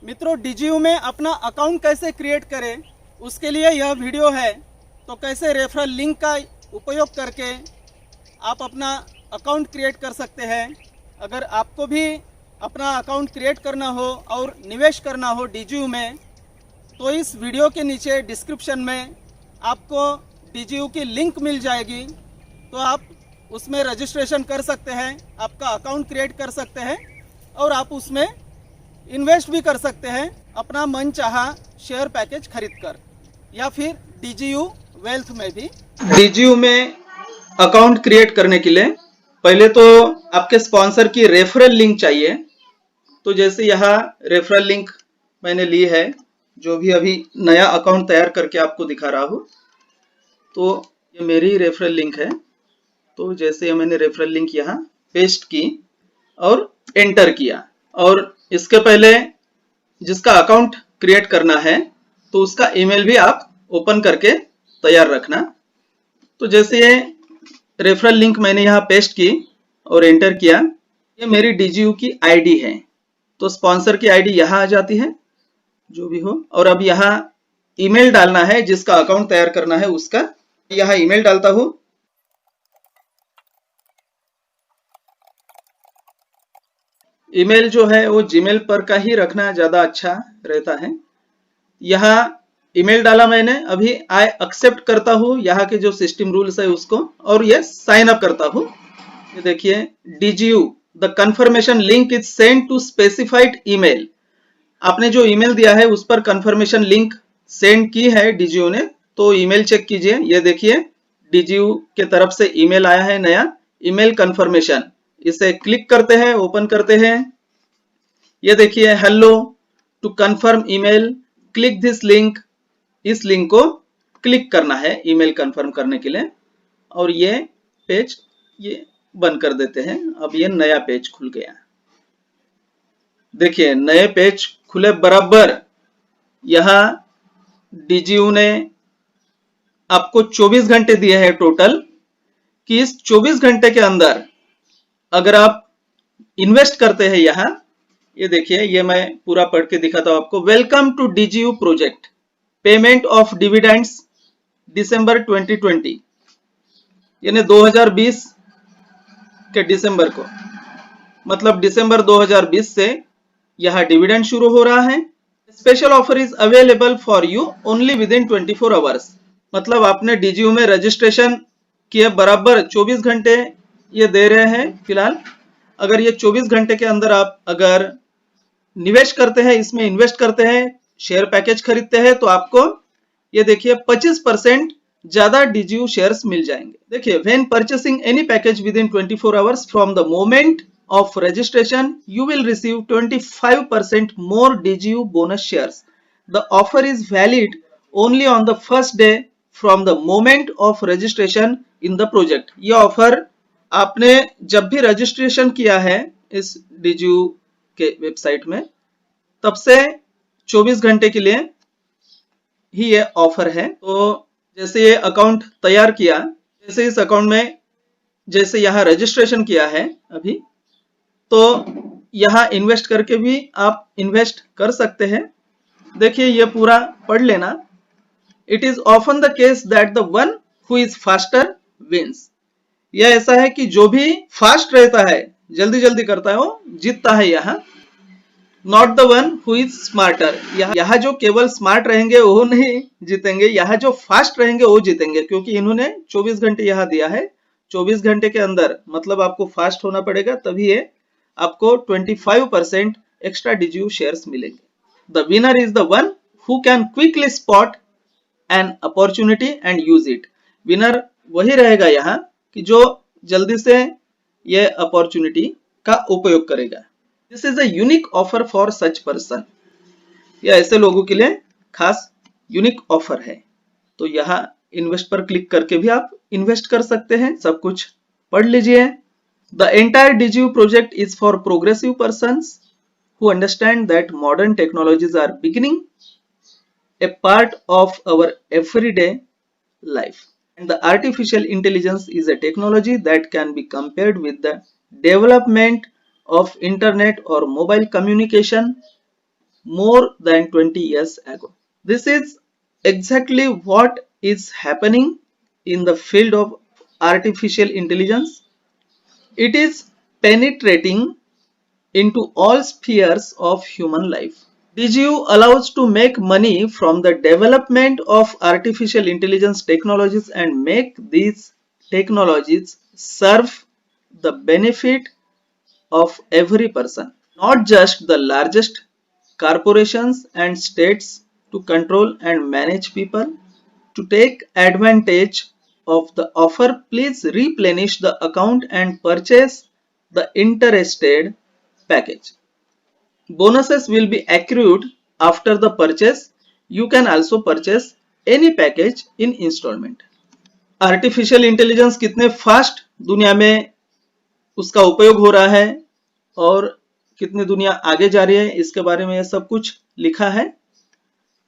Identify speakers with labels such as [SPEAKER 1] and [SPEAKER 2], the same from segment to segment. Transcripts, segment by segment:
[SPEAKER 1] मित्रों, डीजीयू में अपना अकाउंट कैसे क्रिएट करें उसके लिए यह वीडियो है। तो कैसे रेफरल लिंक का उपयोग करके आप अपना अकाउंट क्रिएट कर सकते हैं। अगर आपको भी अपना अकाउंट क्रिएट करना हो और निवेश करना हो डीजीयू में, तो इस वीडियो के नीचे डिस्क्रिप्शन में आपको डीजीयू की लिंक मिल जाएगी। तो आप उसमें रजिस्ट्रेशन कर सकते हैं, आपका अकाउंट क्रिएट कर सकते हैं और आप उसमें इन्वेस्ट भी कर सकते हैं अपना मन चाहा शेयर पैकेज खरीदकर, या फिर डीजीयू वेल्थ में भी।
[SPEAKER 2] डीजीयू में अकाउंट क्रिएट करने के लिए पहले तो आपके स्पॉन्सर की रेफरल लिंक चाहिए। तो जैसे यहाँ रेफरल लिंक मैंने ली है, जो भी अभी नया अकाउंट तैयार करके आपको दिखा रहा हूँ। तो ये मेरी रेफरल लिंक है। तो जैसे मैंने रेफरल लिंक यहाँ पेस्ट की और एंटर किया, और इसके पहले जिसका अकाउंट क्रिएट करना है तो उसका ईमेल भी आप ओपन करके तैयार रखना। तो जैसे ये रेफरल लिंक मैंने यहाँ पेस्ट की और एंटर किया, ये मेरी डीजीयू की आईडी है। तो स्पॉन्सर की आईडी यहाँ आ जाती है, जो भी हो। और अब यहाँ ईमेल डालना है, जिसका अकाउंट तैयार करना है उसका। यहाँ ईमेल डालता हूँ। ईमेल जो है वो जीमेल पर का ही रखना ज्यादा अच्छा रहता है। यहाँ ईमेल डाला मैंने, अभी आई एक्सेप्ट करता हूँ यहाँ के जो सिस्टम रूल्स है उसको, और ये साइन अप करता हूँ। ये देखिए, DGU the confirmation link is send to specified email. आपने जो ईमेल दिया है उस पर कंफर्मेशन लिंक सेंड की है डीजीयू ने। तो ईमेल चेक कीजिए, ये देखिए डीजीयू के तरफ से ईमेल आया है, नया ईमेल कंफर्मेशन। इसे क्लिक करते हैं, ओपन करते हैं। ये देखिए, hello to confirm email click this link. इस लिंक को क्लिक करना है ईमेल कंफर्म करने के लिए, और ये पेज ये बंद कर देते हैं। अब ये नया पेज खुल गया। देखिए, नए पेज खुले बराबर। यहाँ डीजीयू ने आपको 24 घंटे दिए हैं टोटल, कि इस 24 घंटे के अंदर अगर आप इन्वेस्ट करते हैं यहाँ, ये देखिए, ये मैं पूरा पढ़ के दिखाता हूं आपको। Welcome to DGU project, payment of dividends December 2020, यानी 2020 के दिसंबर को, मतलब दिसंबर 2020 से यहाँ डिविडेंड शुरू हो रहा है। Special offer is available for you only with in 24 hours. मतलब आपने डीजीयू में रजिस्ट्रेशन किए बराबर 24 घंटे ये दे रहे हैं फिलहाल। अगर ये 24 घंटे के अंदर आप अगर निवेश करते हैं, इसमें इन्वेस्ट करते हैं, शेयर पैकेज खरीदते हैं, तो आपको ये देखिए 25% ज्यादा डीजीयू शेयर्स मिल जाएंगे। देखिए, when purchasing any package with in 24 hours from the moment of registration you will receive 25% more DGU bonus shares. The offer is valid only on the first day from the moment of registration in the project. ये offer आपने जब भी registration किया है इस DGU के website में, तब से 24 घंटे के लिए ही ये ऑफर है। तो जैसे ये अकाउंट तैयार किया, जैसे इस अकाउंट में जैसे यहाँ रजिस्ट्रेशन किया है अभी, तो यहाँ इन्वेस्ट करके भी आप इन्वेस्ट कर सकते हैं। देखिए, ये पूरा पढ़ लेना। It is often the case that the one who is faster wins. यह ऐसा है कि जो भी फास्ट रहता है, जल्दी जल्दी करता है, वो जीतता है यहाँ। Not the one who is smarter. यहाँ जो केवल स्मार्ट रहेंगे वो नहीं जीतेंगे, यहाँ जो फास्ट रहेंगे वो जीतेंगे, क्योंकि इन्होंने 24 घंटे यहाँ दिया है। 24 घंटे के अंदर मतलब आपको फास्ट होना पड़ेगा, तभी ये आपको 25% एक्स्ट्रा डीजीयू शेयर्स मिलेंगे। The winner is the one who can quickly spot an opportunity and use it. Winner वही रहेगा यहाँ कि जो जल्दी से ये अपॉर्चुनिटी का उपयोग करेगा। This is a unique offer for such person. यह ऐसे लोगों के लिए खास यूनिक ऑफर है। तो यहाँ इन्वेस्ट पर क्लिक करके भी आप इन्वेस्ट कर सकते हैं। सब कुछ पढ़ लीजिए। The entire DGU project is for progressive persons who understand that modern technologies are becoming a part of our everyday life. And the artificial intelligence is a technology that can be compared with the development of internet or mobile communication more than 20 years ago. This is exactly what is happening in the field of artificial intelligence. It is penetrating into all spheres of human life. DGU allows to make money from the development of artificial intelligence technologies and make these technologies serve the benefit of every person, not just the largest corporations and states to control and manage people. To take advantage of the offer, please replenish the account and purchase the interested package. Bonuses will be accrued after the purchase. You can also purchase any package in installment. Artificial intelligence कितने fast दुनिया में उसका उपयोग हो रहा है और कितनी दुनिया आगे जा रही है, इसके बारे में यह सब कुछ लिखा है।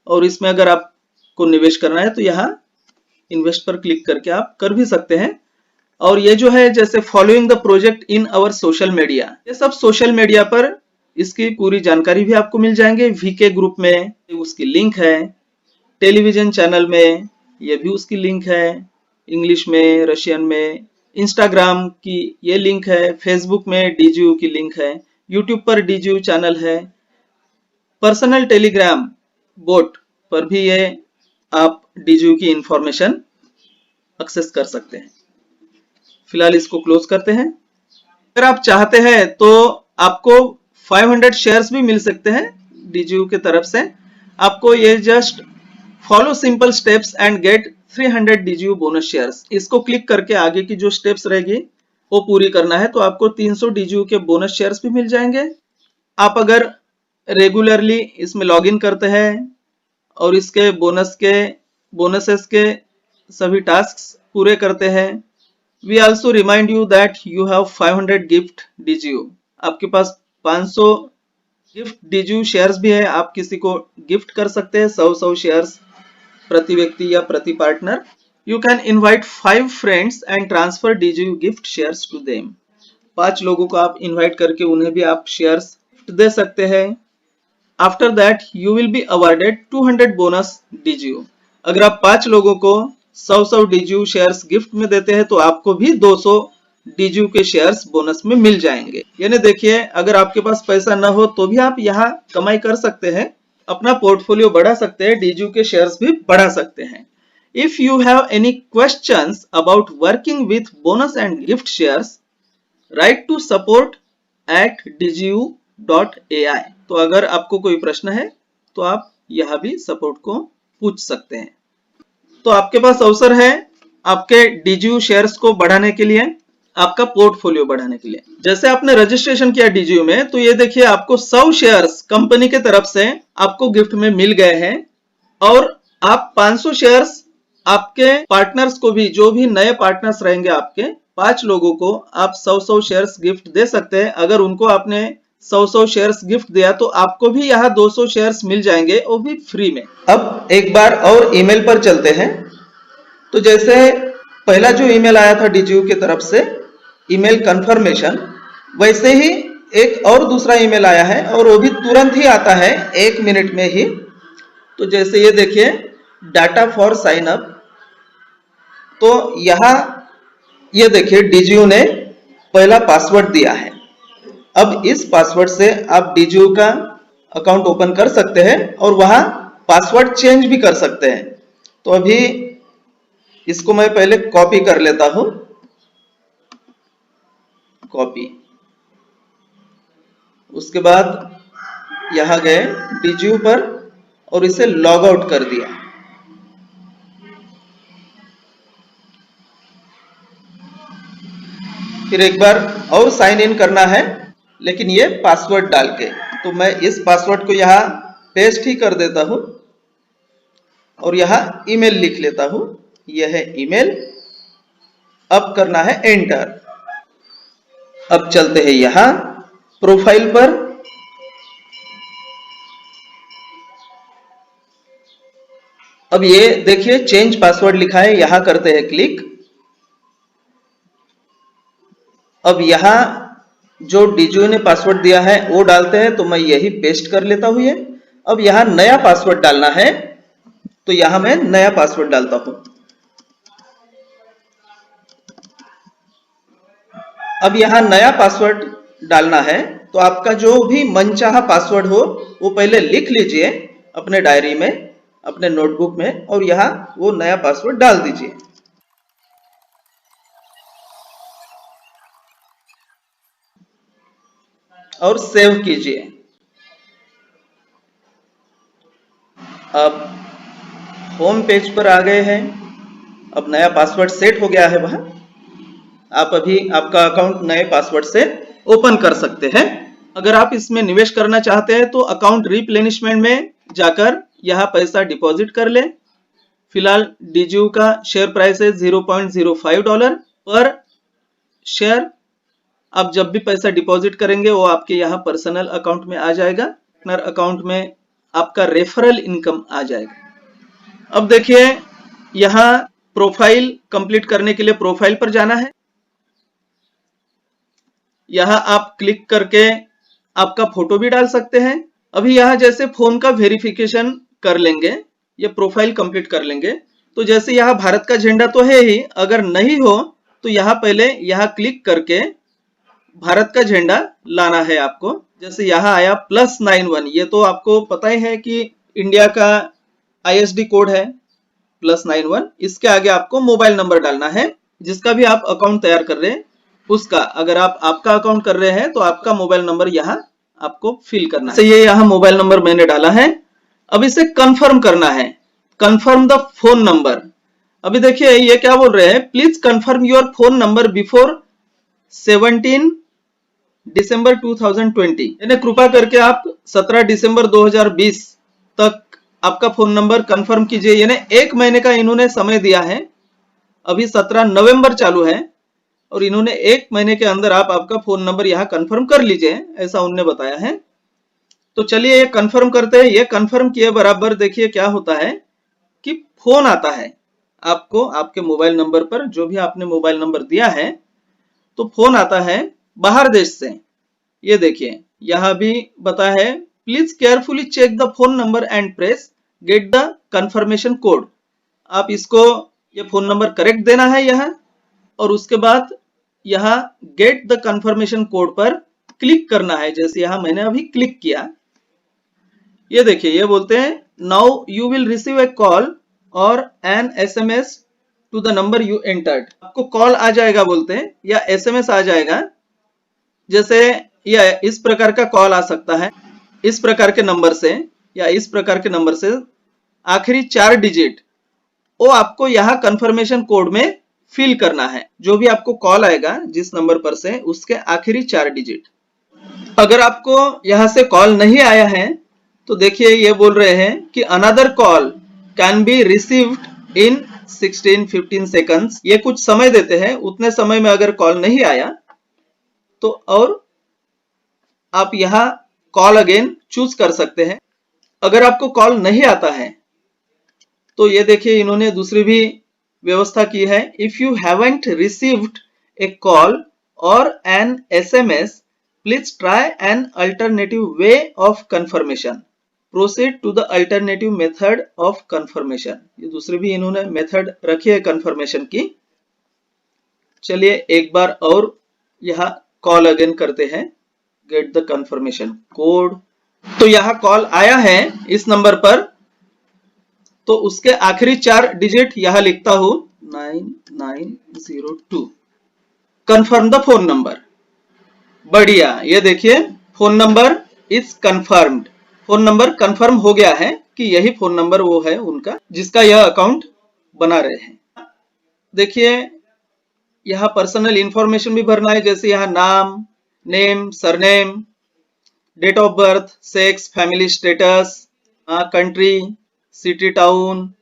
[SPEAKER 2] और इसमें अगर आपको निवेश करना है तो यहाँ इन्वेस्ट पर क्लिक करके आप कर भी सकते हैं। और ये जो है जैसे following the project in our social media, ये सब सोशल मीडिया पर इसकी पूरी जानकारी भी आपको मिल जाएंगे। वीके ग्रुप में उसकी लिंक है, टेलीविजन चैनल में ये भी उसकी लिंक है, इंग्लिश में, रशियन में, इंस्टाग्राम की ये लिंक है, फेसबुक में डीजीयू की लिंक है, यूट्यूब पर डीजीयू चैनल है, पर्सनल टेलीग्राम बोट पर भी ये आप डीजीयू की इंफॉर्मेशन एक्सेस कर सकते हैं। फिलहाल इसको क्लोज करते हैं। अगर आप चाहते हैं तो आपको 500 शेयर्स भी मिल सकते हैं डीजीयू की तरफ से। आपको ये just follow simple steps and get 300 DGU bonus shares, इसको क्लिक करके आगे की जो स्टेप्स रहेगी वो पूरी करना है तो आपको 300 डीजीयू के बोनस शेयर्स भी मिल जाएंगे। आप अगर रेगुलरली इसमें लॉगिन करते हैं और इसके बोनसेस के सभी टास्क पूरे करते हैं, we also remind you that you have 500 gift DGU. आपके पास 500 गिफ्ट डीजीयू शेयर्स भी है, आप किसी को गिफ्ट कर सकते हैं 100 शेयर्स प्रति व्यक्ति या प्रति partner. You can invite 5 friends and transfer DGU gift shares to them. 5 लोगों को आप इनवाइट करके उन्हें भी आप शेयर्स दे सकते हैं। After that you will be awarded 200 bonus DGU. अगर आप 5 लोगों को 100 डीजीयू शेयर्स गिफ्ट में देते हैं तो आपको भी 200 डीजीयू के शेयर्स बोनस में मिल जाएंगे। यानी देखिए, अगर आपके पास पैसा न हो तो भी आप यहाँ कमाई कर सकते हैं, अपना पोर्टफोलियो बढ़ा सकते हैं, डीजीयू के शेयर्स भी बढ़ा सकते हैं। If you have any questions about working with bonus and gift shares, write to support@dgu.ai। तो अगर आपको कोई प्रश्न है तो आप यहाँ भी सपोर्ट को पूछ सकते हैं। तो आपके पास अवसर है आपके डीजीयू शेयर्स को बढ़ाने के लिए, आपका पोर्टफोलियो बढ़ाने के लिए। जैसे आपने रजिस्ट्रेशन किया डीजीयू में तो ये देखिए आपको 100 शेयर्स कंपनी के तरफ से आपको गिफ्ट में मिल गए हैं और आप 500 शेयर्स आपके पार्टनर्स को भी, जो भी नए पार्टनर्स रहेंगे आपके 5 लोगों को आप 100 शेयर्स गिफ्ट दे सकते हैं। अगर उनको आपने 100 शेयर्स गिफ्ट दिया तो आपको भी यहाँ 200 शेयर्स मिल जाएंगे, वो भी फ्री में। अब एक बार और ईमेल पर चलते हैं। तो जैसे पहला जो ईमेल आया था डीजीयू की तरफ से, ईमेल कंफर्मेशन, वैसे ही एक और दूसरा ईमेल आया है और वो भी तुरंत ही आता है, 1 मिनट में ही। तो जैसे ये देखिए, डाटा फॉर साइन अप, तो यहाँ ये देखिए डीजीयू ने पहला पासवर्ड दिया है। अब इस पासवर्ड से आप डीजीयू का अकाउंट ओपन कर सकते हैं और वहां पासवर्ड चेंज भी कर सकते हैं। तो अभी इसको मैं पहले कॉपी कर लेता हूं, कॉपी। उसके बाद यहां गए डीजीयू पर और इसे लॉग आउट कर दिया। फिर एक बार और साइन इन करना है, लेकिन ये पासवर्ड डाल के। तो मैं इस पासवर्ड को यहाँ पेस्ट ही कर देता हूं और यहाँ ईमेल लिख लेता हूं। यह है ईमेल। अब करना है एंटर। अब चलते हैं यहाँ प्रोफाइल पर। अब ये देखिए चेंज पासवर्ड लिखा है, यहां करते हैं क्लिक। अब यहां जो डीजीयू ने पासवर्ड दिया है वो डालते हैं, तो मैं यही पेस्ट कर लेता हूं ये। अब यहाँ नया पासवर्ड डालना है, तो यहां मैं नया पासवर्ड डालता हूं। अब यहाँ नया पासवर्ड डालना है, तो आपका जो भी मनचाहा पासवर्ड हो वो पहले लिख लीजिए अपने डायरी में, अपने नोटबुक में, और यहाँ वो नया पासवर्ड डाल दीजिए और सेव कीजिए। अब होम पेज पर आ गए हैं। अब नया पासवर्ड सेट हो गया है वहां। आप अभी आपका अकाउंट नए पासवर्ड से ओपन कर सकते हैं। अगर आप इसमें निवेश करना चाहते हैं तो अकाउंट रिप्लेनिशमेंट में जाकर यहाँ पैसा डिपॉजिट कर ले। फिलहाल डीजीयू का शेयर प्राइस है $0.05 पर शेयर। आप जब भी पैसा डिपॉजिट करेंगे वो आपके यहाँ पर्सनल अकाउंट में आ जाएगा, पार्टनर अकाउंट में आपका रेफरल इनकम आ जाएगा। अब देखिए यहाँ प्रोफाइल कंप्लीट करने के लिए प्रोफाइल पर जाना है। यहाँ आप क्लिक करके आपका फोटो भी डाल सकते हैं। अभी यहाँ जैसे फोन का वेरिफिकेशन कर लेंगे, ये प्रोफाइल कंप्लीट कर लेंगे, तो जैसे यहाँ भारत का झंडा तो है ही, अगर नहीं हो तो यहाँ पहले यहाँ क्लिक करके भारत का झंडा लाना है आपको। जैसे यहाँ आया +91, ये तो आपको पता ही है कि इंडिया का ISD कोड है +91। इसके आगे आपको मोबाइल नंबर डालना है, जिसका भी आप अकाउंट तैयार कर रहे हैं उसका। अगर आप आपका अकाउंट कर रहे हैं तो आपका मोबाइल नंबर यहाँ आपको फिल करना है। ये यहाँ मोबाइल नंबर मैंने डाला है। अब इसे कंफर्म करना है, कंफर्म द फोन नंबर। अभी देखिए ये क्या बोल रहे हैं, please confirm your phone number before 17 दिसंबर 2020। यानी कृपा करके आप 17 दिसंबर 2020 तक आपका फोन नंबर कंफर्म कीजिए। यानी 1 महीने का इन्होंने समय दिया है। अभी 17 नवंबर चालू है और इन्होंने 1 महीने के अंदर आप आपका फोन नंबर यहाँ कंफर्म कर लीजिए, ऐसा उन्होंने बताया है। तो चलिए ये कंफर्म करते हैं। ये कंफर्म किए बराबर देखिए क्या होता है कि फोन आता है आपको, आपके मोबाइल नंबर पर, जो भी आपने मोबाइल नंबर दिया है, तो फोन आता है बाहर देश से। ये देखिए यहाँ भी बता है, please carefully check the phone number and press get the confirmation code. आप इसको ये फोन नंबर करेक्ट देना है यहाँ, और उसके बाद यहाँ गेट द कंफर्मेशन कोड पर क्लिक करना है। जैसे यहाँ मैंने अभी क्लिक किया, ये देखिए ये बोलते हैं now you will receive a call or an SMS to the number you entered. आपको कॉल आ जाएगा बोलते हैं, या SMS आ जाएगा। जैसे यह इस प्रकार का कॉल आ सकता है, इस प्रकार के नंबर से या इस प्रकार के नंबर से, आखिरी 4 डिजिट वो आपको यहाँ कंफर्मेशन कोड में फिल करना है। जो भी आपको कॉल आएगा जिस नंबर पर से, उसके आखिरी 4 डिजिट। अगर आपको यहाँ से कॉल नहीं आया है तो देखिए ये बोल रहे हैं कि another call can be received in 16-15 seconds. ये कुछ समय देते हैं, उतने समय में अगर कॉल नहीं आया तो और आप यहाँ कॉल अगेन चूज कर सकते हैं। अगर आपको कॉल नहीं आता है तो ये देखिए इन्होंने दूसरी भी व्यवस्था की है। If you haven't received a call or an SMS, please try an alternative way of confirmation, proceed to the alternative method of confirmation. ये दूसरी भी इन्होंने मेथड रखी है कंफर्मेशन की। चलिए एक बार और यहाँ कॉल अगेन करते हैं, गेट द कंफर्मेशन कोड। तो यहाँ कॉल आया है इस नंबर पर, तो उसके आखिरी 4 डिजिट यहाँ लिखता हूं 9902। Confirm the phone number. बढ़िया, ये देखिए phone number is confirmed. Phone number confirm हो गया है कि यही फोन नंबर वो है उनका जिसका यह अकाउंट बना रहे हैं। देखिए यहाँ पर्सनल इंफॉर्मेशन भी भरना है, जैसे यहाँ नाम, name, surname, date of birth, sex, family status, country, city, town,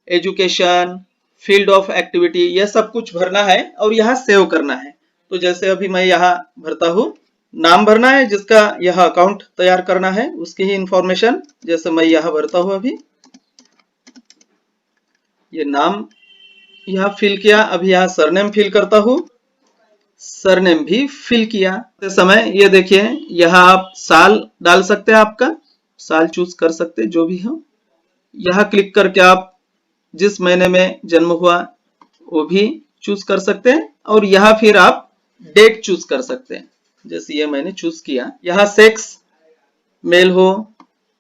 [SPEAKER 2] education, field of activity, यह सब कुछ भरना है और यहाँ सेव करना है। तो जैसे अभी मैं यहाँ भरता हूँ, नाम भरना है जिसका यह अकाउंट तैयार करना है, उसकी ही इंफॉर्मेशन। जैसे मैं यहाँ भरता हूँ, अभी ये नाम यहाँ फिल किया, अभी यहाँ सरनेम फिल करता हूँ, सरनेम भी फिल किया। समय ये देखिए यहाँ आप साल डाल सकते हैं आपका, साल चूज कर सकते, जो भी हो। यहाँ क्लिक करके आप जिस महीने में जन्म हुआ वो भी चूज कर सकते हैं, और यहाँ फिर आप डेट चूज कर सकते हैं, जैसे ये मैंने चूज किया। यहाँ सेक्स मेल हो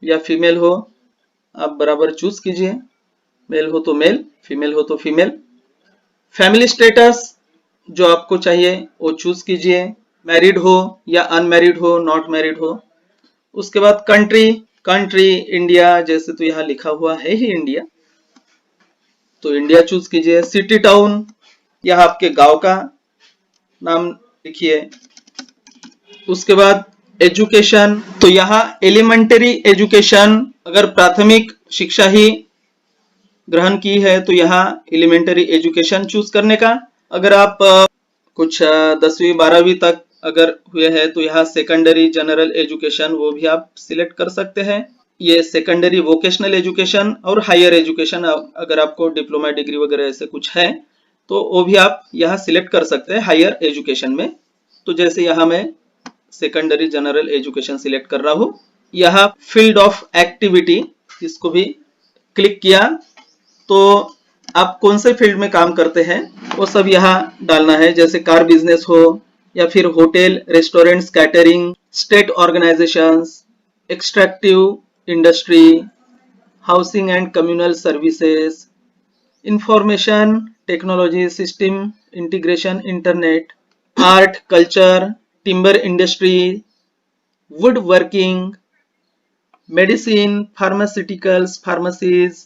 [SPEAKER 2] या फीमेल हो आप बराबर चूज कीजिए, मेल हो तो मेल, फीमेल हो तो फीमेल। फैमिली स्टेटस जो आपको चाहिए वो चूज कीजिए, मैरिड हो या अनमैरिड हो, नॉट मैरिड हो। उसके बाद कंट्री इंडिया, जैसे तो यहाँ लिखा हुआ है ही इंडिया, तो इंडिया चूज कीजिए। सिटी टाउन, यह आपके गांव का नाम लिखिए। उसके बाद एजुकेशन, तो यहाँ एलिमेंटरी एजुकेशन, अगर प्राथमिक शिक्षा ही ग्रहण की है तो यहाँ एलिमेंटरी एजुकेशन चूज करने का। अगर आप कुछ 10वीं 12वीं तक अगर हुए हैं तो यहाँ सेकेंडरी जनरल एजुकेशन वो भी आप सिलेक्ट कर सकते हैं। ये सेकेंडरी वोकेशनल एजुकेशन और हायर एजुकेशन, अगर आपको डिप्लोमा डिग्री वगैरह ऐसे कुछ है तो वो भी आप यहाँ सिलेक्ट कर सकते हैं हायर एजुकेशन में। तो जैसे यहाँ मैं सेकेंडरी जनरल एजुकेशन सिलेक्ट कर रहा हूँ। यहाँ फील्ड ऑफ एक्टिविटी, इसको भी क्लिक किया तो आप कौन से फील्ड में काम करते हैं वो सब यहाँ डालना है, जैसे कार बिजनेस हो या फिर hotel restaurants catering, state organisations, extractive industry, housing and communal services, information technology system integration internet, art culture, timber industry, would working, medicine, pharmaceuticals pharmacies,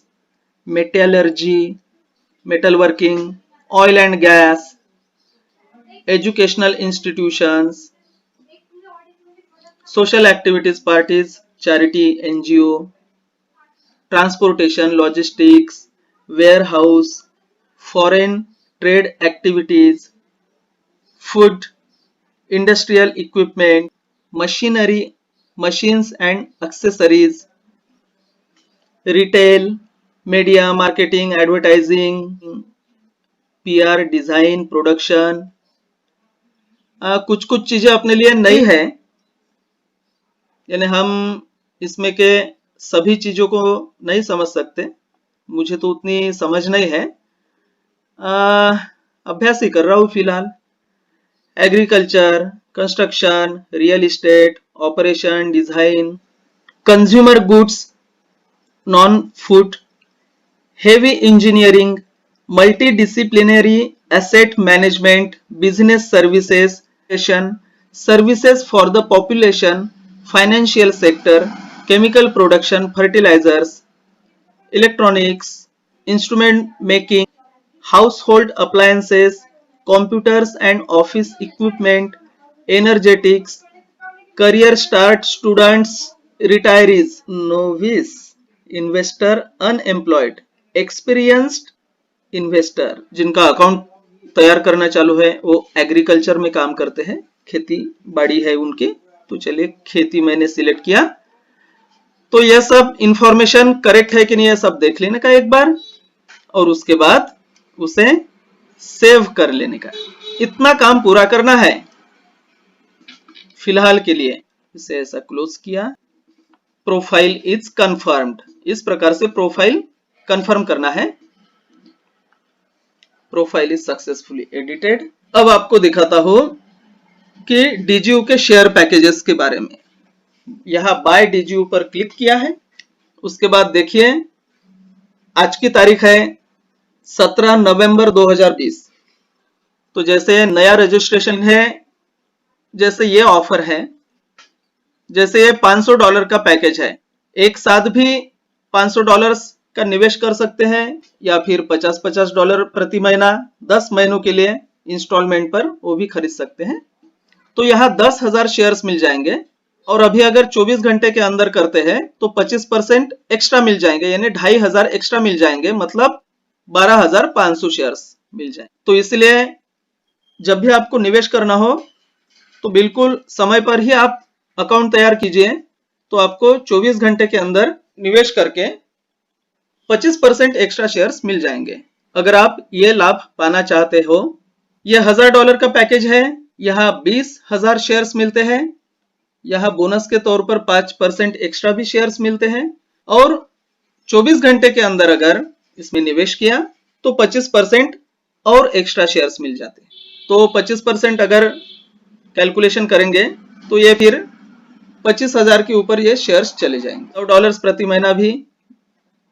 [SPEAKER 2] metallurgy metal working, oil and gas, educational institutions, social activities parties, charity NGO, transportation logistics, warehouse, foreign trade activities, food, industrial equipment, machinery machines and accessories, retail, media marketing advertising, PR, design, production. कुछ कुछ चीजें अपने लिए नई है, यानी हम इसमें के सभी चीजों को नहीं समझ सकते, मुझे तो उतनी समझ नहीं है, अभ्यास ही कर रहा हूँ फिलहाल। Agriculture, construction, real estate, operation, design, consumer goods, non food, heavy engineering, multidisciplinary asset management, business services, services for the population, financial sector, chemical production, fertilizers, electronics, instrument making, household appliances, computers and office equipment, energetics, career start, students, retirees, novice, investor, unemployed, experienced investor, जिनका account तैयार करना चालू है वो agriculture में काम करते हैं, खेती बाड़ी है उनकी। तो चलिए खेती मैंने सिलेक्ट किया, तो यह सब इंफॉर्मेशन करेक्ट है कि नहीं, यह सब देख लेने का एक बार, और उसके बाद उसे सेव कर लेने का। इतना काम पूरा करना है फिलहाल के लिए। इसे ऐसा क्लोज किया। प्रोफाइल इज कंफर्म्ड, इस प्रकार से प्रोफाइल कंफर्म करना है। Profile is successfully edited. अब आपको दिखाता हूं कि डीजीयू के शेयर पैकेजेस के बारे में। यहां बाय डीजीयू पर क्लिक किया है। उसके बाद देखिए आज की तारीख है 17 नवंबर 2020। तो जैसे नया रजिस्ट्रेशन है, जैसे ये ऑफर है, जैसे ये $500 का पैकेज है, एक साथ भी $500 का निवेश कर सकते हैं या फिर $50 प्रति महीना 10 महीनों के लिए इंस्टॉलमेंट पर वो भी खरीद सकते हैं। तो यहाँ 10,000 शेयर्स मिल जाएंगे, और अभी अगर 24 घंटे के अंदर करते हैं तो 25% एक्स्ट्रा मिल जाएंगे, यानी 2,500 एक्स्ट्रा मिल जाएंगे, मतलब 12,500 शेयर्स मिल जाएंगे। तो इसलिए जब भी आपको निवेश करना हो तो बिल्कुल समय पर ही आप अकाउंट तैयार कीजिए, तो आपको 24 घंटे के अंदर निवेश करके 25% एक्स्ट्रा शेयर्स मिल जाएंगे। अगर आप ये लाभ पाना चाहते हो, यह $1,000 का पैकेज है, यहाँ 20,000 शेयर्स मिलते हैं, यहाँ बोनस के तौर पर 5% एक्स्ट्रा भी शेयर्स मिलते हैं और 24 घंटे के अंदर अगर इसमें निवेश किया तो 25% और एक्स्ट्रा शेयर्स मिल जाते हैं। तो 25% अगर कैलकुलेशन करेंगे तो ये फिर 25,000 के ऊपर ये शेयर्स चले जाएंगे। $100 प्रति महीना भी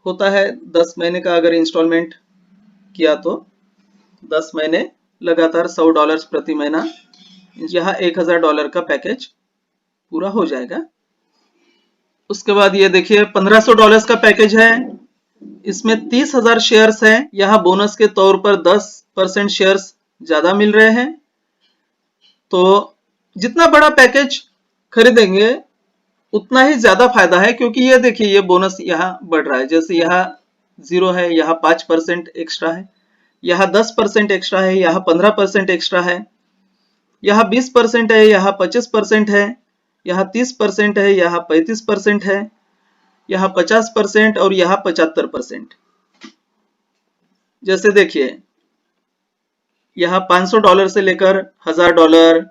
[SPEAKER 2] होता है। 10 महीने का अगर इंस्टॉलमेंट किया तो 10 महीने लगातार $100 प्रति महीना, यहाँ $1,000 का पैकेज पूरा हो जाएगा। उसके बाद ये देखिए $1,500 का पैकेज है, इसमें 30,000 शेयर्स है। यहाँ बोनस के तौर पर 10% शेयर्स ज्यादा मिल रहे हैं। तो जितना बड़ा पैकेज खरीदेंगे उतना ही ज्यादा फायदा है, क्योंकि ये देखिए ये बोनस यहाँ बढ़ रहा है। जैसे यहाँ 0 है, यहाँ 5% एक्स्ट्रा है, यहाँ 10% एक्स्ट्रा है, यहाँ 15% एक्स्ट्रा है, यहाँ 20% है, यहाँ 25% है, यहाँ 30% है, यहाँ 35% है, यहाँ 50% और यहाँ 75%। जैसे देखिए यहाँ $500 से लेकर $1,000,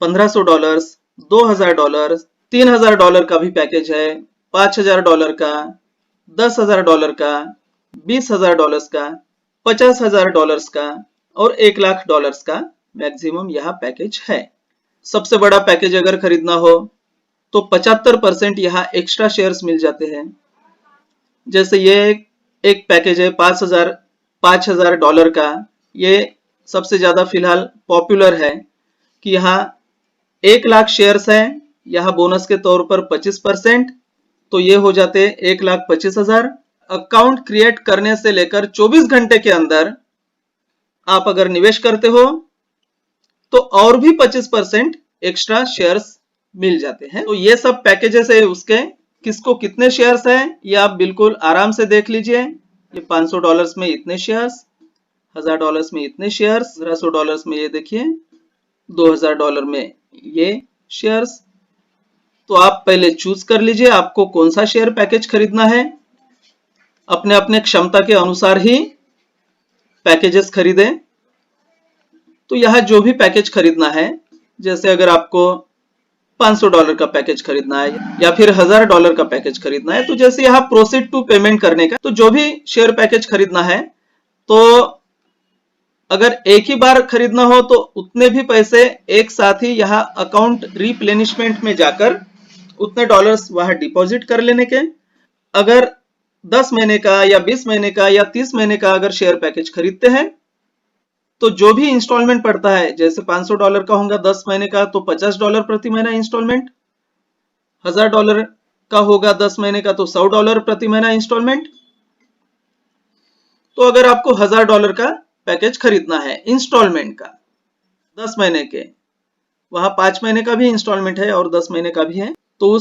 [SPEAKER 2] $1,500, $2,000, $3,000 का भी पैकेज है, $5,000 का, $10,000 का, $20,000 का, $50,000 का और $1,00,000 का मैक्सिमम यहाँ पैकेज है। सबसे बड़ा पैकेज अगर खरीदना हो तो 75% यहाँ एक्स्ट्रा शेयर्स मिल जाते हैं। जैसे ये एक पैकेज है $5,000 का, ये सबसे ज्यादा फिलहाल पॉपुलर है कि यहाँ 1,00,000 शेयर्स हैं, यहाँ बोनस के तौर पर 25%, तो ये हो जाते 1,25,000। अकाउंट क्रिएट करने से लेकर 24 घंटे के अंदर आप अगर निवेश करते हो तो और भी 25% एक्स्ट्रा शेयर्स मिल जाते हैं। तो ये सब पैकेजेस है उसके, किसको कितने शेयर्स हैं ये आप बिल्कुल आराम से देख लीजिए। ये $500 में इतने शेयर्स, $1,000 में इतने शेयर्स, $1,500 में ये देखिए, $2,000 में ये शेयर्स। तो आप पहले चूज कर लीजिए आपको कौन सा शेयर पैकेज खरीदना है। अपने अपने क्षमता के अनुसार ही पैकेजेस खरीदें। तो यहाँ जो भी पैकेज खरीदना है, जैसे अगर आपको $500 का पैकेज खरीदना है या फिर $1,000 का पैकेज खरीदना है, तो जैसे यहाँ प्रोसीड टू पेमेंट करने का, तो जो भी शेयर पैकेज खरीदना है, तो अगर एक ही बार खरीदना हो तो उतने भी पैसे एक साथ ही यहाँ अकाउंट रिप्लेनिशमेंट में जाकर उतने डॉलर्स वहां डिपॉजिट कर लेने के। अगर 10 महीने का या 20 महीने का या 30 महीने का अगर शेयर पैकेज खरीदते हैं तो जो भी इंस्टॉलमेंट पड़ता है, जैसे $500 का होगा 10 महीने का तो $50 प्रति महीना इंस्टॉलमेंट, $1,000 का होगा 10 महीने का तो $100 प्रति महीना इंस्टॉलमेंट। तो अगर आपको $1,000 का पैकेज खरीदना है इंस्टॉलमेंट का 10 महीने के, वहां 5 महीने का भी इंस्टॉलमेंट है और 10 महीने का भी है, तो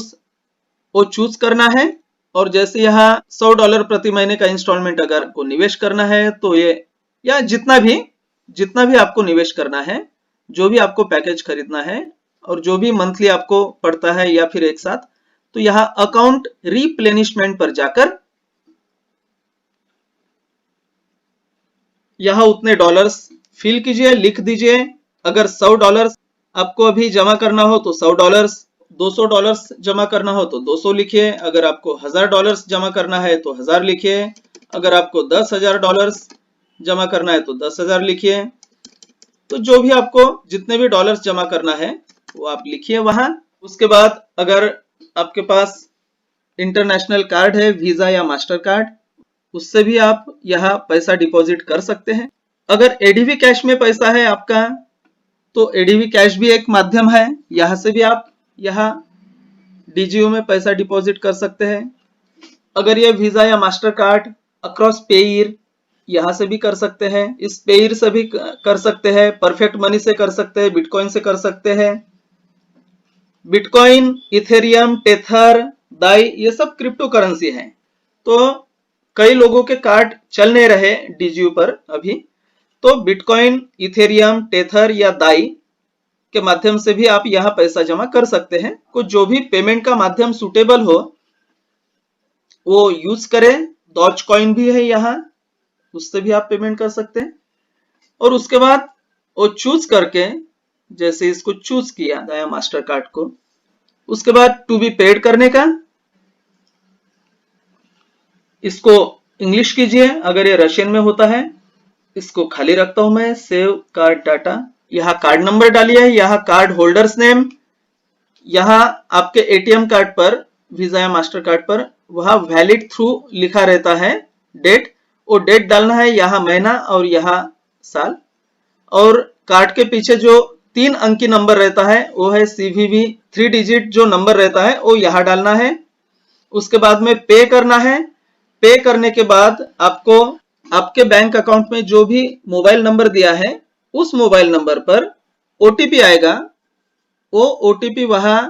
[SPEAKER 2] वो चूज करना है। और जैसे यहाँ $100 प्रति महीने का इंस्टॉलमेंट अगर आपको निवेश करना है तो ये, या जितना भी आपको निवेश करना है, जो भी आपको पैकेज खरीदना है और जो भी मंथली आपको पड़ता है या फिर एक साथ, तो यहाँ अकाउंट रिप्लेनिशमेंट पर जाकर यहाँ उतने डॉलर्स फिल कीजिए, लिख दीजिए। अगर $100 आपको अभी जमा करना हो तो $100, $200 जमा करना हो तो 200 लिखिए। अगर आपको $1,000 जमा करना है तो 1,000 लिखिए। अगर आपको $10,000 जमा करना है तो 10,000 लिखिए। तो जो भी आपको जितने भी डॉलर्स जमा करना है वो आप लिखिए वहां। उसके बाद अगर आपके पास इंटरनेशनल कार्ड है, वीजा या मास्टर कार्ड, उससे भी आप यहाँ पैसा डिपॉजिट कर सकते हैं। अगर एडीवी कैश में पैसा है आपका तो एडीवी कैश भी एक माध्यम है, यहाँ से भी आप यहाँ डीजीयू में पैसा डिपॉजिट कर सकते हैं। अगर ये वीजा या मास्टर कार्ड अक्रॉस पेयर, यहाँ से भी कर सकते हैं, इस पेयर से भी कर सकते हैं, परफेक्ट मनी से कर सकते हैं, बिटकॉइन से कर सकते हैं। बिटकॉइन, इथेरियम, टेथर, दाई, ये सब क्रिप्टो करेंसी है। तो कई लोगों के कार्ड चल नहीं रहे डीजीयू पर अभी, तो बिटकॉइन, इथेरियम, टेथर या दाई के माध्यम से भी आप यहाँ पैसा जमा कर सकते हैं। को जो भी पेमेंट का माध्यम सुटेबल हो वो यूज करें। डॉज कॉइन भी है यहाँ, उससे भी आप पेमेंट कर सकते हैं। और उसके बाद वो चूज करके, जैसे इसको चूज किया मास्टर कार्ड को, उसके बाद टू बी पेड करने का, इसको इंग्लिश कीजिए अगर ये रशियन में होता है। इसको खाली रखता हूं मैं। सेव कार्ड डाटा, यहाँ कार्ड नंबर डालिए, यहाँ कार्ड होल्डर्स नेम, यहाँ आपके एटीएम कार्ड पर, वीजा या मास्टर कार्ड पर वहां वैलिड थ्रू लिखा रहता है डेट, वो डेट डालना है, यहाँ महीना और यहाँ साल। और कार्ड के पीछे जो 3 अंकी नंबर रहता है वो है CVV, 3 डिजिट जो नंबर रहता है वो यहाँ डालना है। उसके बाद में पे करना है। पे करने के बाद आपको आपके बैंक अकाउंट में जो भी मोबाइल नंबर दिया है उस मोबाइल नंबर पर OTP आएगा, वो OTP वहां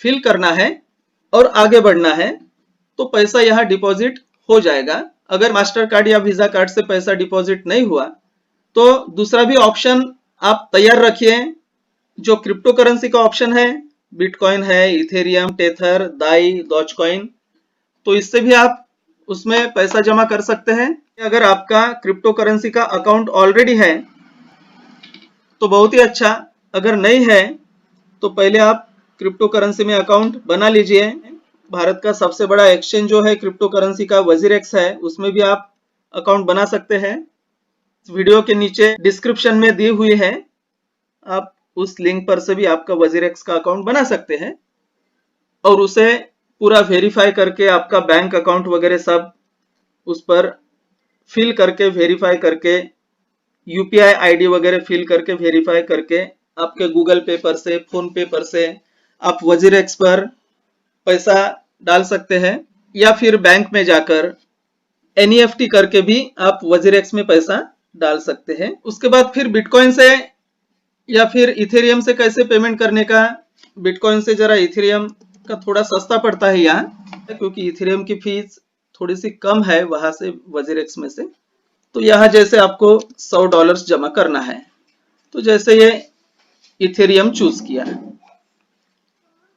[SPEAKER 2] फिल करना है और आगे बढ़ना है, तो पैसा यहाँ डिपॉजिट हो जाएगा। अगर मास्टर कार्ड या वीजा कार्ड से पैसा डिपॉजिट नहीं हुआ तो दूसरा भी ऑप्शन आप तैयार रखिए, जो क्रिप्टो करेंसी का ऑप्शन है, बिटकॉइन है, इथेरियम, टेथर, दाई, डॉजकॉइन, तो इससे भी आप उसमें पैसा जमा कर सकते हैं। अगर आपका क्रिप्टो करेंसी का अकाउंट ऑलरेडी है तो बहुत ही अच्छा, अगर नहीं है तो पहले आप क्रिप्टो करेंसी में अकाउंट बना लीजिए। भारत का सबसे बड़ा एक्सचेंज जो है क्रिप्टो करेंसी का वजीरेक्स है, उसमें भी आप अकाउंट बना सकते हैं। वीडियो के नीचे डिस्क्रिप्शन में दी हुई है, आप उस लिंक पर से भी आपका वजीरेक्स का अकाउंट बना सकते हैं और उसे पूरा वेरीफाई करके आपका बैंक अकाउंट वगैरह सब उस पर फिल करके वेरीफाई करके, UPI ID वगैरह फिल करके वेरीफाई करके आपके गूगल पे पर से, फोन पे पर से आप वजीरेक्स पर पैसा डाल सकते हैं, या फिर बैंक में जाकर NEFT करके भी आप वजीरेक्स में पैसा डाल सकते हैं। उसके बाद फिर बिटकॉइन से या फिर इथेरियम से कैसे पेमेंट करने का। बिटकॉइन से जरा इथेरियम का थोड़ा सस्ता पड़ता है यहाँ, क्योंकि इथेरियम की फीस थोड़ी सी कम है वहां से वजीरेक्स में से। तो यहाँ जैसे आपको $100 जमा करना है, तो जैसे ये इथेरियम चूज किया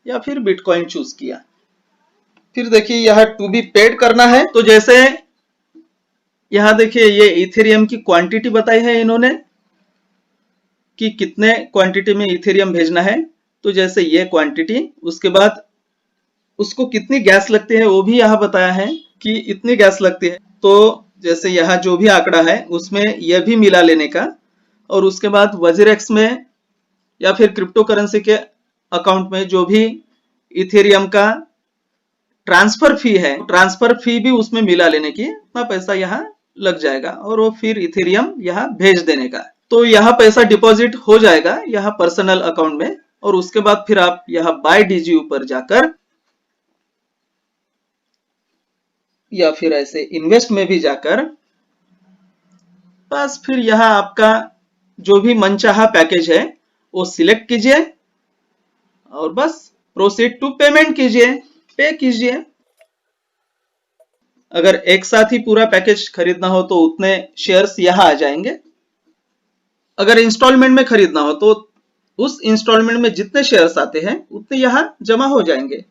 [SPEAKER 2] या फिर बिटकॉइन चूज किया, फिर देखिए यहाँ टू बी पेड करना है। तो जैसे यहाँ देखिए ये इथेरियम की क्वांटिटी बताई है इन्होंने कि कितने क्वांटिटी में इथेरियम भेजना है, तो जैसे ये क्वांटिटी, उसके बाद उसको कितनी गैस लगती है वो भी यहाँ बताया है कि इतनी गैस लगती है। तो जैसे यहाँ जो भी आंकड़ा है उसमें यह भी मिला लेने का, और उसके बाद वजीरेक्स में या फिर क्रिप्टो करेंसी के अकाउंट में जो भी इथेरियम का ट्रांसफर फी है, ट्रांसफर फी भी उसमें मिला लेने की, इतना पैसा यहाँ लग जाएगा और वो फिर इथेरियम यहाँ भेज देने का। तो यहाँ पैसा डिपॉजिट हो जाएगा यहाँ पर्सनल अकाउंट में, और उसके बाद फिर आप यहाँ बाय DGU पर जाकर या फिर ऐसे इन्वेस्ट में भी जाकर बस फिर यहाँ आपका जो भी मनचाहा पैकेज है वो सिलेक्ट कीजिए और बस प्रोसीड टू पेमेंट कीजिए, पे कीजिए। अगर एक साथ ही पूरा पैकेज खरीदना हो तो उतने शेयर्स यहाँ आ जाएंगे। अगर इंस्टॉलमेंट में खरीदना हो तो उस इंस्टॉलमेंट में जितने शेयर्स आते हैं उतने यहाँ जमा हो जाएंगे।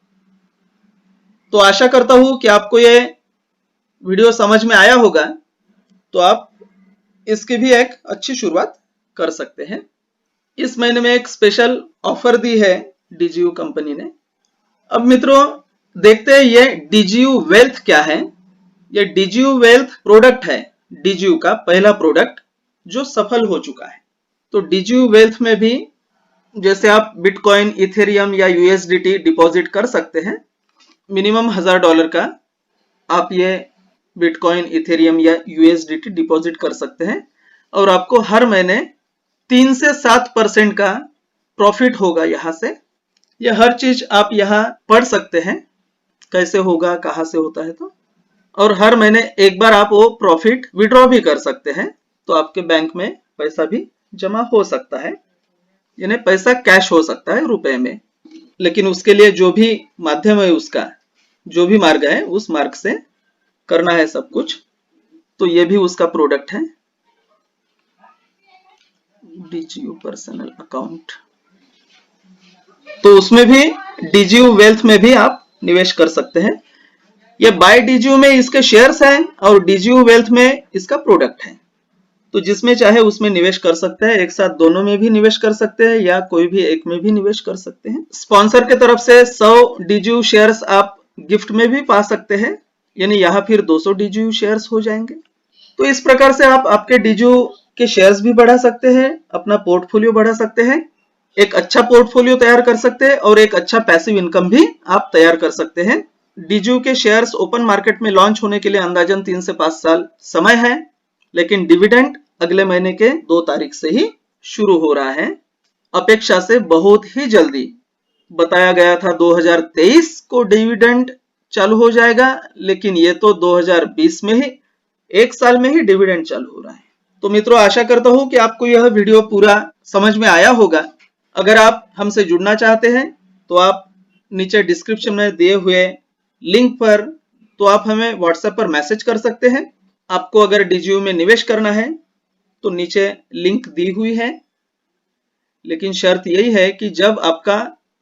[SPEAKER 2] तो आशा करता हूं कि आपको ये वीडियो समझ में आया होगा, तो आप इसकी भी एक अच्छी शुरुआत कर सकते हैं। इस महीने में एक स्पेशल ऑफर दी है DGU कंपनी ने। अब मित्रों देखते हैं ये DGU वेल्थ क्या है। ये DGU वेल्थ प्रोडक्ट है, DGU का पहला प्रोडक्ट जो सफल हो चुका है। तो DGU वेल्थ में भी जैसे आप बिटकॉइन, इथेरियम या USDT डिपॉजिट कर सकते हैं। मिनिमम $1000 का आप ये बिटकॉइन, इथेरियम या USDT डिपॉजिट कर सकते हैं और आपको हर महीने 3 से 7% का प्रॉफिट होगा यहाँ से। ये हर चीज आप यहाँ पढ़ सकते हैं कैसे होगा, कहाँ से होता है। तो और हर महीने एक बार आप वो प्रॉफिट विड्रॉ भी कर सकते हैं, तो आपके बैंक में पैसा भी जमा हो सकता है, यानी पैसा कैश हो सकता है रुपए में। लेकिन उसके लिए जो भी माध्यम है, उसका जो भी मार्ग है उस मार्ग से करना है सब कुछ। तो ये भी उसका प्रोडक्ट है DGU पर्सनल अकाउंट। तो उसमें भी DGU वेल्थ में भी आप निवेश कर सकते हैं। ये बाय DGU में इसके शेयर्स हैं और DGU वेल्थ में इसका प्रोडक्ट है। तो जिसमें चाहे उसमें निवेश कर सकते हैं, एक साथ दोनों में भी निवेश कर सकते हैं या कोई भी एक में भी निवेश कर सकते हैं। स्पॉन्सर के तरफ से 100 DGU शेयर्स आप गिफ्ट में भी पा सकते हैं, यानी यहाँ फिर 200 DGU शेयर्स हो जाएंगे। तो इस प्रकार से आप आपके DGU के शेयर्स भी बढ़ा सकते हैं, अपना पोर्टफोलियो बढ़ा सकते हैं, एक अच्छा पोर्टफोलियो तैयार कर सकते हैं और एक अच्छा पैसिव इनकम भी आप तैयार कर सकते हैं। DGU के शेयर्स ओपन मार्केट में लॉन्च होने के लिए अंदाजन 3 से 5 साल समय है, लेकिन डिविडेंड अगले महीने के 2 तारीख से ही शुरू हो रहा है। अपेक्षा से बहुत ही जल्दी, बताया गया था 2023 को डिविडेंड चालू हो जाएगा, लेकिन ये तो 2020 में ही, एक साल में ही डिविडेंड चालू हो रहा है। तो मित्रों, आशा करता हूं कि आपको यह वीडियो पूरा समझ में आया होगा। अगर आप हमसे जुड़ना चाहते हैं तो आप नीचे डिस्क्रिप्शन में दिए हुए लिंक पर, तो आप हमें व्हाट्सएप पर मैसेज कर सकते हैं। आपको अगर DGU में निवेश करना है तो नीचे लिंक दी हुई है, लेकिन शर्त यही है कि जब आपका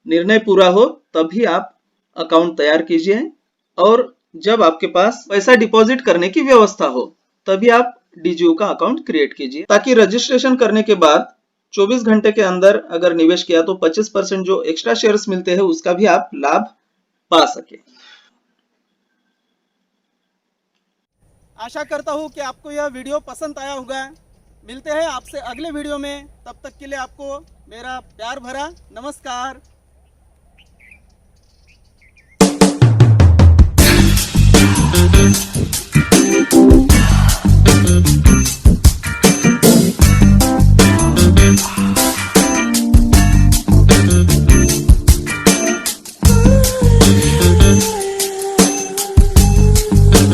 [SPEAKER 2] निर्णय पूरा हो तभी आप अकाउंट तैयार कीजिए, और जब आपके पास पैसा डिपॉजिट करने की व्यवस्था हो तभी आप DGU का अकाउंट क्रिएट कीजिए, ताकि रजिस्ट्रेशन करने के बाद 24 घंटे के अंदर अगर निवेश किया तो 25% जो एक्स्ट्रा शेयर्स मिलते हैं उसका भी आप लाभ पा सके।
[SPEAKER 1] आशा करता हूँ कि आपको यह वीडियो पसंद आया होगा। मिलते हैं आपसे अगले वीडियो में, तब तक के लिए आपको मेरा प्यार भरा नमस्कार।